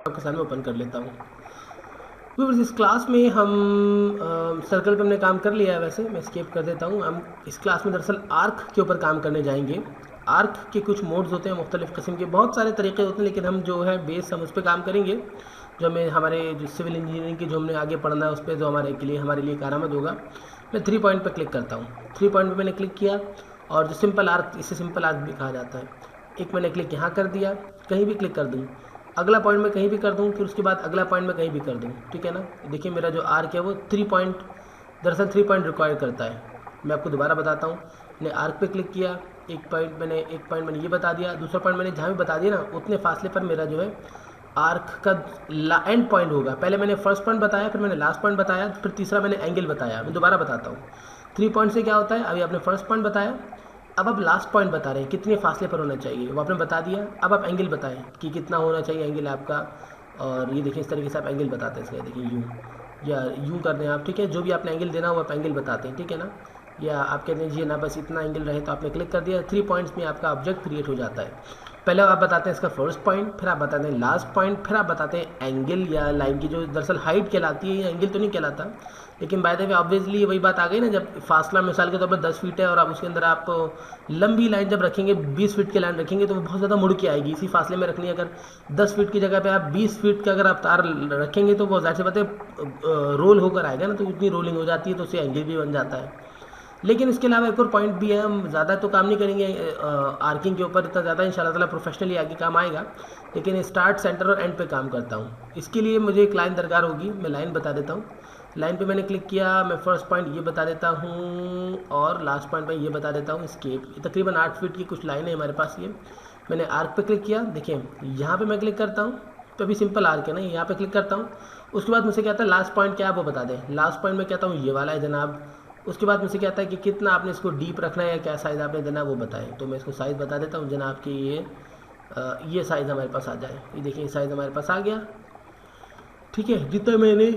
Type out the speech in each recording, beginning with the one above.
आपके सामने ओपन कर लेता हूँ। व्यूअर्स, इस क्लास में हम सर्कल पे हमने काम कर लिया है, वैसे मैं स्किप कर देता हूँ। हम इस क्लास में दरअसल आर्क के ऊपर काम करने जाएंगे। आर्क के कुछ मोड्स होते हैं, मुख्तलिफ़ किस्म के, बहुत सारे तरीके होते हैं, लेकिन हम जो है बेस हम उस पर काम करेंगे जो हमें हमारे जो सिविल इंजीनियरिंग की जो हमने आगे पढ़ना है उस पर जो हमारे लिए कारआमद होगा। मैं 3 पॉइंट पर क्लिक करता हूँ। 3 पॉइंट पर मैंने क्लिक किया और जो सिंपल आर्क, इसे सिंपल आर्क भी कहा जाता है। एक मैंने क्लिक यहाँ कर दिया, कहीं भी क्लिक कर दूँ, अगला पॉइंट मैं कहीं भी कर दूँ, फिर उसके बाद अगला पॉइंट मैं कहीं भी कर दूँ, ठीक है ना। देखिए मेरा जो आर्क है वो 3 पॉइंट, दरअसल 3 पॉइंट रिक्वायर करता है। मैं आपको दोबारा बताता हूँ। मैंने आर्क पे क्लिक किया, एक पॉइंट मैंने ये बता दिया, दूसरा पॉइंट मैंने जहाँ भी बता दिया ना उतने फासले पर मेरा जो है आर्क का एंड पॉइंट होगा। पहले मैंने फर्स्ट पॉइंट बताया, फिर मैंने लास्ट पॉइंट बताया, फिर तीसरा मैंने एंगल बताया। मैं दोबारा बताता हूँ। 3 पॉइंट से क्या होता है, अभी आपने फर्स्ट पॉइंट बताया, अब आप लास्ट पॉइंट बता रहे हैं कितने फासले पर होना चाहिए, वो आपने बता दिया। अब आप एंगल बताएं कि कितना होना चाहिए एंगल आपका, और ये देखिए इस तरीके से आप एंगल बताते हैं इसका। देखिए यूँ या यूँ कर दें आप, ठीक है, जो भी आपने एंगल देना हो आप एंगल बताते हैं, ठीक है ना। या आप कहते हैं जी ना बस इतना एंगल रहे, तो आपने क्लिक कर दिया। 3 पॉइंट्स में आपका ऑब्जेक्ट क्रिएट हो जाता है। पहले आप बताते हैं इसका फर्स्ट पॉइंट, फिर आप बताते हैं लास्ट पॉइंट, फिर आप बताते हैं एंगल या लाइन की जो दरअसल हाइट कहलाती है, ये एंगल तो नहीं कहलाता, लेकिन बाय द वे ऑब्वियसली वही बात आ गई ना, जब फासला मिसाल के तौर पर 10 फीट है और आप उसके अंदर आप लंबी लाइन जब रखेंगे, 20 फीट की लाइन रखेंगे तो वो बहुत ज़्यादा मुड़ के आएगी। इसी फासले में रखनी है, अगर 10 फीट की जगह पे आप 20 फीट का अगर आप तार रखेंगे तो वो ज़ाहिर सी बात है रोल होकर आएगा ना, तो उतनी रोलिंग हो जाती है, तो उससे एंगल भी बन जाता है। लेकिन इसके अलावा एक और पॉइंट भी है, हम ज़्यादा तो काम नहीं करेंगे आर्किंग के ऊपर इतना ज़्यादा, इंशाल्लाह ताला प्रोफेशनली आगे काम आएगा, लेकिन स्टार्ट, सेंटर और एंड पे काम करता हूँ। इसके लिए मुझे एक लाइन दरकार होगी, मैं लाइन बता देता हूँ। लाइन पे मैंने क्लिक किया, मैं फर्स्ट पॉइंट ये बता देता हूँ और लास्ट पॉइंट मैं ये बता देता हूँ। स्केप, तकरीबन 8 फीट की कुछ लाइन है हमारे पास। ये मैंने आर्क पे क्लिक किया, देखिए यहाँ पे मैं क्लिक करता हूँ, तो अभी सिंपल आर्क है ना, यहाँ पे क्लिक करता हूँ। उसके बाद मुझसे कहता है लास्ट पॉइंट क्या है वो बता दें। लास्ट पॉइंट में कहता हूँ ये वाला है जनाब। उसके बाद मुझसे कहता है कि कितना आपने इसको डीप रखना है या क्या साइज़ आपने देना है वो बताएं। तो मैं इसको साइज़ बता देता हूँ जनाब कि ये साइज़ हमारे पास आ जाए। ये देखिए ये साइज़ हमारे पास आ गया, ठीक है। जितना मैंने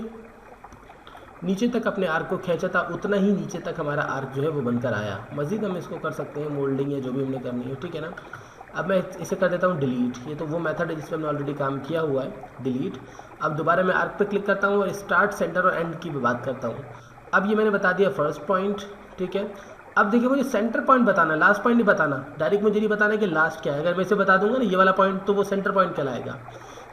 नीचे तक अपने आर्क को खींचा था उतना ही नीचे तक हमारा आर्क जो है वो बनकर आया। मज़ीद हम इसको कर सकते हैं मोल्डिंग या जो भी हमने करनी है, ठीक है ना। अब मैं इसे कर देता हूँ डिलीट। ये तो वो मेथड है जिस पर हमने ऑलरेडी काम किया हुआ है, डिलीट। अब दोबारा मैं आर्क पे क्लिक करता हूँ और स्टार्ट, सेंटर और एंड की भी बात करता हूँ। अब ये मैंने बता दिया फर्स्ट पॉइंट, ठीक है। अब देखिए मुझे सेंटर पॉइंट बताना, लास्ट पॉइंट नहीं बताना। डायरेक्ट मुझे नहीं बताना कि लास्ट क्या है। अगर मैं इसे बता दूंगा ना ये वाला पॉइंट, तो वो सेंटर पॉइंट कहलाएगा।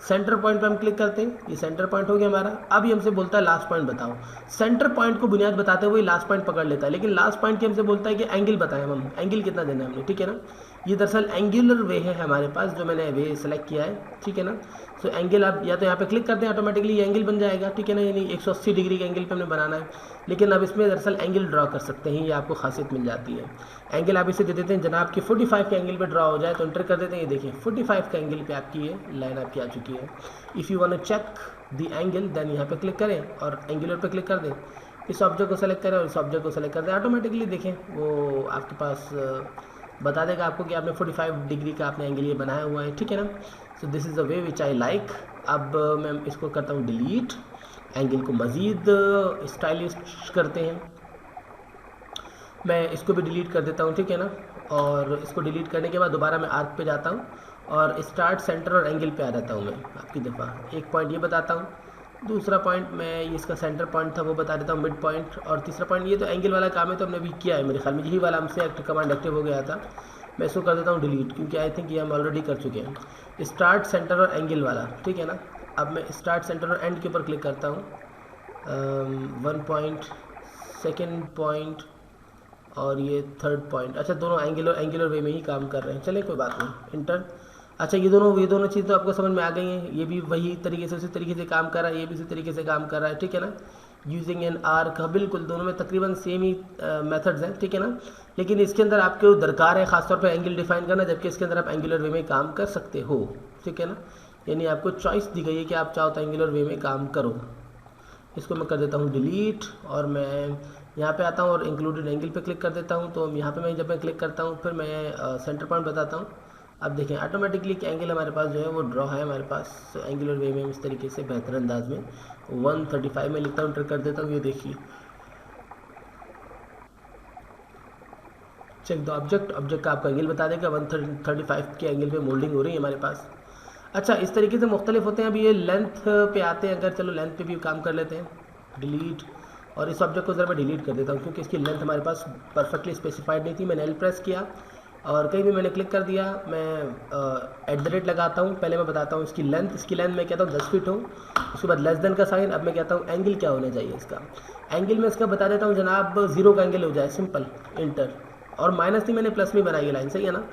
सेंटर पॉइंट पे हम क्लिक करते हैं, ये सेंटर पॉइंट हो गया हमारा। अब ये हमसे बोलता है लास्ट पॉइंट बताओ। सेंटर पॉइंट को बुनियाद बताते हुए लास्ट पॉइंट पकड़ लेता है, लेकिन लास्ट पॉइंट की हमसे बोलता है कि एंगल बताएं, हम एंगल कितना देना है हमने, ठीक है ना। ये दरअसल एंगुलर वे है हमारे पास, जो मैंने वे सेलेक्ट किया है, ठीक है ना। सो एंगल आप या तो यहाँ पे क्लिक करते हैं, ऑटोमेटिकली ये एंगल बन जाएगा, ठीक है ना। यानी 180 डिग्री के एंगल पे हमने बनाना है, लेकिन अब इसमें दरअसल एंगल ड्रॉ कर सकते हैं, ये आपको खासियत मिल जाती है। एंगल आप इसे दे देते हैं जनाब कि 45 के एंगल पे ड्रॉ हो जाए, तो एंटर कर देते हैं। ये देखिए 45 के एंगल पे आपकी ये लाइन आपकी आ चुकी है। If you want to check the angle, then यहाँ पे क्लिक करें और एंगुलर पे क्लिक कर दें। इस ऑब्जेक्ट को सेलेक्ट करें और इस ऑब्जेक्ट को सेलेक्ट कर दें, ऑटोमेटिकली देखें वो आपके पास बता देगा आपको कि आपने 45 डिग्री का आपने एंगल ये बनाया हुआ है, ठीक है ना। So this is the way which I like. अब मैं इसको करता हूँ डिलीट, एंगल को मज़ीद स्टाइलिश करते हैं, मैं इसको भी डिलीट कर देता हूँ, ठीक है ना। और इसको डिलीट करने के बाद दोबारा मैं आर्क पे जाता हूँ और स्टार्ट, सेंटर और एंगल पे आ जाता हूँ मैं आपकी दफ़ा। एक पॉइंट ये बताता हूँ, दूसरा पॉइंट मैं ये इसका सेंटर पॉइंट था वो बता देता हूँ, मिड पॉइंट, और तीसरा पॉइंट ये तो एंगल वाला काम है, तो हमने अभी किया है मेरे ख्याल में, यही वाला हमसे कमांड एक्टिव हो गया था। मैं इसको कर देता हूँ डिलीट, क्योंकि आई थिंक ये हम ऑलरेडी कर चुके हैं। स्टार्ट, सेंटर और एंगल वाला, ठीक है ना। अब मैं स्टार्ट, सेंटर और एंड के ऊपर क्लिक करता हूँ। 1 पॉइंट, सेकेंड पॉइंट और ये थर्ड पॉइंट। अच्छा, दोनों एंगुलर वे में ही काम कर रहे हैं, चले कोई बात नहीं, इंटर। अच्छा, ये दोनों चीज़ तो आपको समझ में आ गई हैं। ये भी वही तरीके से, उसी तरीके से काम कर रहा है, ये भी उसी तरीके से काम कर रहा है, ठीक है ना। यूजिंग एन आर्क, बिल्कुल दोनों में तकरीबन सेम ही मेथड्स हैं, ठीक है ना। लेकिन इसके अंदर आपको दरकार है खासतौर पर एंगल डिफाइन करना, जबकि इसके अंदर आप एंगुलर वे में काम कर सकते हो, ठीक है ना। यानी आपको चॉइस दी गई है कि आप चाहो तो एंगुलर वे में काम करो। इसको मैं कर देता हूँ डिलीट और मैं यहाँ पे आता हूँ और इंक्लूडेड एंगल पे क्लिक कर देता हूँ। तो यहाँ पे जब मैं क्लिक करता हूँ फिर मैं सेंटर पॉइंट बताता हूँ। अब देखें ऑटोमेटिकली कि एंगल हमारे पास जो है वो ड्रॉ है हमारे पास। तो एंगुलर वे में इस तरीके से बेहतर अंदाज में 135 में लिखता हूँ, एंटर कर देता हूँ। ये देखिए चेक द ऑब्जेक्ट का आपका एंगल बता देगा, 135 के एंगल पे मोल्डिंग हो रही है हमारे पास। अच्छा, इस तरीके से मुख्तलिफ होते हैं। अभी ये लेंथ पे आते हैं, अगर चलो लेंथ पे भी काम कर लेते हैं, डिलीट, और इस ऑब्जेक्ट को ज़रा मैं डिलीट कर देता हूँ क्योंकि इसकी लेंथ हमारे पास परफेक्टली स्पेसिफाइड नहीं थी। मैंने एल प्रेस किया और कहीं भी मैंने क्लिक कर दिया। मैं @ लगाता हूँ, पहले मैं बताता हूँ इसकी लेंथ मैं कहता हूँ 10 फीट हो, उसके बाद लेस देन का साइन। अब मैं कहता हूँ एंगल क्या होना चाहिए इसका। एंगल में इसका बता देता हूँ जनाब 0 का एंगल हो जाए, सिंपल, इंटर। और माइनस नहीं, मैंने प्लस में बनाई है लाइन, सही है ना।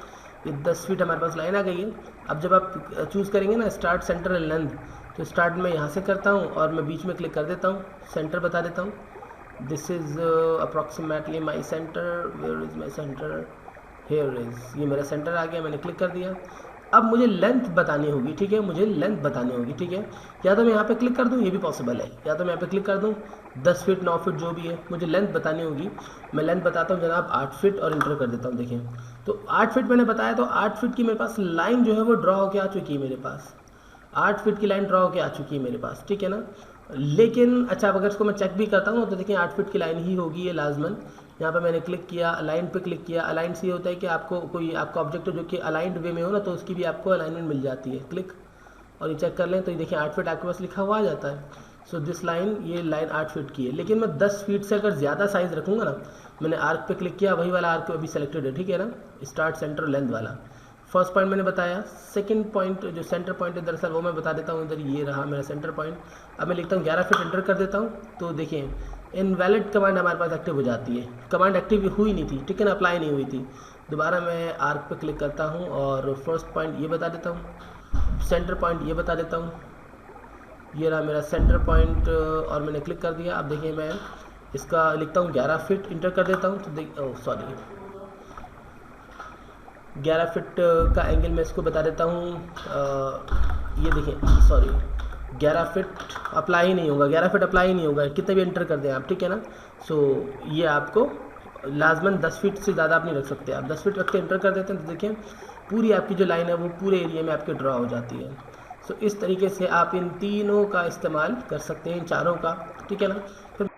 ये 10 फीट हमारे पास लाइन आ गई है। अब जब आप चूज़ करेंगे ना स्टार्ट सेंटर एंड लेंथ, तो स्टार्ट में यहाँ से करता हूँ और मैं बीच में क्लिक कर देता हूँ, सेंटर बता देता हूँ। This is approximately my centre, where is my centre, here is, ये मेरा सेंटर आ गया, मैंने क्लिक कर दिया। अब मुझे लेंथ बतानी होगी, ठीक है, मुझे लेंथ बतानी होगी, ठीक है। या तो मैं यहाँ पे क्लिक कर दूँ, ये भी पॉसिबल है, या तो मैं यहाँ पे क्लिक कर दूँ, 10 फीट 9 फीट जो भी है, मुझे लेंथ बतानी होगी। मैं लेंथ बताता हूँ जनाब 8 फीट और इंटर कर देता हूँ। देखें तो 8 फीट मैंने बताया, तो 8 फीट की मेरे पास लाइन जो है वो ड्रॉ होकर आ चुकी है मेरे पास। 8 फीट की लाइन ड्रॉ होकर आ चुकी है मेरे पास, ठीक है ना। लेकिन अच्छा, अब अगर इसको मैं चेक भी करता हूँ तो देखिए 8 फीट की लाइन ही होगी ये लाजमन। यहाँ पे मैंने क्लिक किया, अलाइन पे क्लिक किया। अलाइन से ये होता है कि आपको कोई आपका ऑब्जेक्ट जो कि अलाइंड वे में हो ना, तो उसकी भी आपको अलाइनमेंट मिल जाती है। क्लिक और ये चेक कर लें तो ये देखिए 8 फीट आपके पास लिखा हुआ आ जाता है। सो दिस लाइन, ये लाइन 8 फीट की है। लेकिन मैं 10 फीट से अगर ज़्यादा साइज़ रखूँगा ना, मैंने आर्क पे क्लिक किया, वही वाला आर्क अभी सेलेक्टेड है, ठीक है ना, स्टार्ट सेंटर लेंथ वाला। फर्स्ट पॉइंट मैंने बताया, सेकंड पॉइंट जो सेंटर पॉइंट है दरअसल वो मैं बता देता हूँ। इधर ये रहा मेरा सेंटर पॉइंट। अब मैं लिखता हूँ 11 फीट, एंटर कर देता हूँ। तो देखिए इनवैलिड कमांड हमारे पास एक्टिव हो जाती है। कमांड एक्टिव हुई नहीं थी, ठीक है ना, अप्लाई नहीं हुई थी। दोबारा मैं आर्क पे क्लिक करता हूँ और फर्स्ट पॉइंट ये बता देता हूँ, सेंटर पॉइंट ये बता देता हूँ। ये रहा मेरा सेंटर पॉइंट और मैंने क्लिक कर दिया। अब देखिए मैं इसका लिखता हूँ 11 फीट, इंटर कर देता हूँ। तो सॉरी 11 फीट का एंगल मैं इसको बता देता हूँ। ये देखिए, सॉरी 11 फीट अप्लाई नहीं होगा, 11 फीट अप्लाई नहीं होगा, कितने भी एंटर कर दें आप, ठीक है ना। सो ये आपको लाजमन 10 फीट से ज़्यादा आप नहीं रख सकते। आप 10 फीट रख के एंटर कर देते हैं तो देखिए पूरी आपकी जो लाइन है वो पूरे एरिया में आपके ड्रॉ हो जाती है। सो इस तरीके से आप इन तीनों का इस्तेमाल कर सकते हैं, इन चारों का, ठीक है ना। फिर